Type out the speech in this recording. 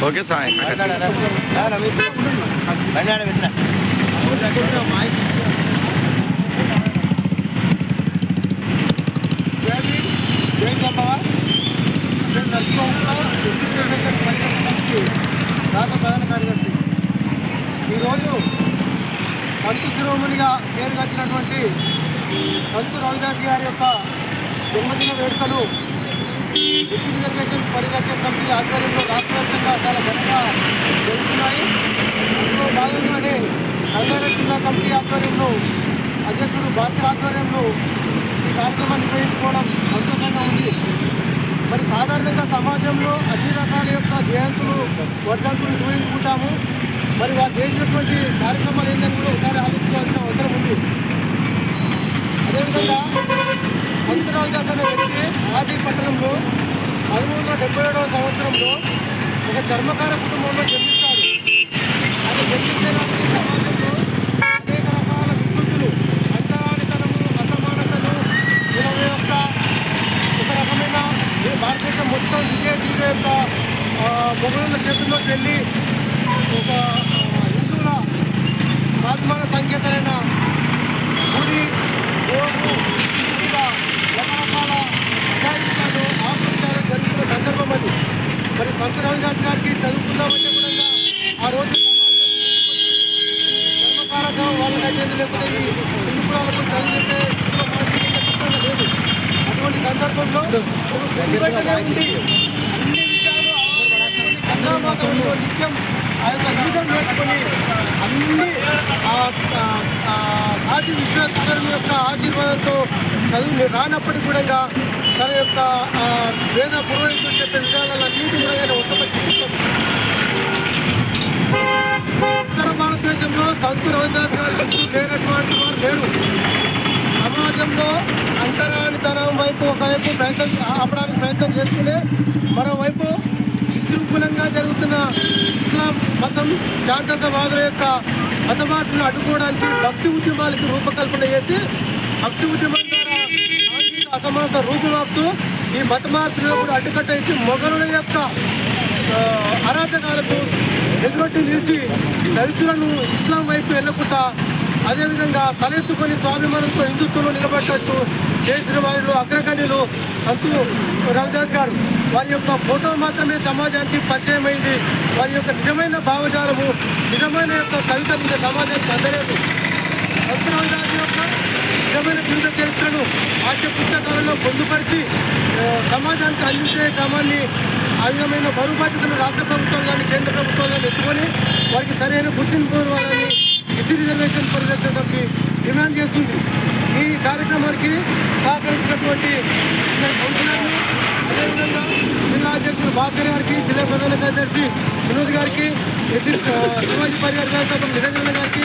Okay sir రాష్ట్ర ప్రధాన కార్యదర్శి ఈరోజు సంతు శిరోమణిగా పేరుగాంచినటువంటి సంతు రవిదాస్ గారి యొక్క జన్మదిన వేడుకలు డిస్ట్రిక్ట్ రిజర్వేషన్ పరిరక్షణ కమిటీ ఆధ్వర్యంలో రాష్ట్రవ్యాప్తంగా చాలా ఘనంగా జరుగుతున్నాయి. అందులో భాగంగానే రంగారెడ్డి జిల్లా కమిటీ ఆధ్వర్యంలో అధ్యక్షుడు భాస్కర్ ఆధ్వర్యంలో ఈ కార్యక్రమాన్ని నిర్వహించుకోవడం సంతోషంగా ఉంది. మరి సాధారణంగా సమాజంలో అన్ని రకాల యొక్క జయంతులు వర్ధంతులు నిర్వహించుకుంటాము. మరి వారు చేసినటువంటి కార్యక్రమాలు ఏంటని కూడా ఒకసారి ఆలోచించాల్సిన అవసరం ఉంది. అదేవిధంగా సంతరాజాస్ అనే వ్యక్తి ఆది పట్టణంలో 1377వ సంవత్సరంలో ఒక చర్మకార కుటుంబంలో జన్మిస్తాడు. ఆయన జన్మించడానికి సమాజంలో అనేక రకాల వికృతులు, అంతరానితనము, అసమానతలు, యొక్క ఒక రకమైన భారతదేశం మొత్తం విదేశీయుల యొక్క మొఘలుల చేతుల్లోకి వెళ్ళి ఒక హిందువుల స్వాభిమాన సంకేతమైన గుడి, గోవు, ఇంకా రకరకాల అజాయిత్యాలు, ఆకృత్యాలు జరుగుతున్న సందర్భం అది. మరి సంతు రవిదాస్ గారికి చదువుకుందామంటే కూడా ఆ రోజు చర్మకారకం వాళ్ళకైతే లేకపోతే ఈ హిందువులకు చదివితే లేదు. అటువంటి సందర్భంలో అన్ని విషయాలు గంగామాతలో నిత్యం ఆ యొక్క గీతం నేర్చుకొని అన్ని కాశీ విశ్వేశ్వరుని యొక్క ఆశీర్వాదంతో చదువు రానప్పటికీ కూడా తన యొక్క వేద పురోహితులు చెప్పే విధానాలన్నింటి కూడా ఆయన ఉత్తపరిస్తుంది. ఉత్తర భారతదేశంలో సంతు రవిదాస్ గారి లేనటువంటి వారు లేరు. సమాజంలో అంతరానితనం వైపు ఒకవైపు ఆపడానికి ప్రయత్నం చేస్తూనే మరోవైపు విశృంఖలంగా జరుగుతున్న ఇస్లాం మతం శాంతవాదుల యొక్క మతమాటలను అడ్డుకోవడానికి భక్తి ఉద్యమాలకి రూపకల్పన చేసి భక్తి ఉద్యమం ద్వారా సాంఘిక అసమానత రూపుమాపుతూ ఈ మత మార్పులను కూడా అడ్డుకట్టేసి మొఘలుల యొక్క అరాచకాలకు ఎదురొట్టి నిలిచి దళితులను ఇస్లాం వైపు వెళ్ళకుండా అదేవిధంగా తలెత్తుకొని స్వాభిమానంతో హిందుత్వంలో నిలబడ్డట్టు చేసిన వారిలో అగ్రగణ్యులు సంతు రవిదాస్ గారు. వారి యొక్క ఫోటో మాత్రమే సమాజానికి పరిచయమైంది. వారి యొక్క నిజమైన భావజాలము, నిజమైన యొక్క కవిత మీద సమాజానికి అందలేదు. సంతు రవిదాస్ యొక్క నిజమైన జీవిత చరిత్రను పాఠ్య పుస్తకాలలో పొందుపరిచి సమాజానికి అందించే క్రమాన్ని ఆ విధమైన బరువు బాధ్యతను రాష్ట్ర ప్రభుత్వం కానీ కేంద్ర ప్రభుత్వం కానీ ఎత్తుకొని వారికి సరైన గుర్తింపు ఇవ్వాలని డిస్ట్రిక్ట్ రిజర్వేషన్ పరిరక్షణ కమిటీ డిమాండ్ చేస్తుంది. ఈ కార్యక్రమానికి సహకరించినటువంటి కౌన్సిలర్లు, అదేవిధంగా జిల్లా అధ్యక్షుడు భాస్కర్ గారికి, జిల్లా ప్రధాన కార్యదర్శి వినోద్ గారికి, శివాజీ పరివార్ నిరంజన్ గారికి,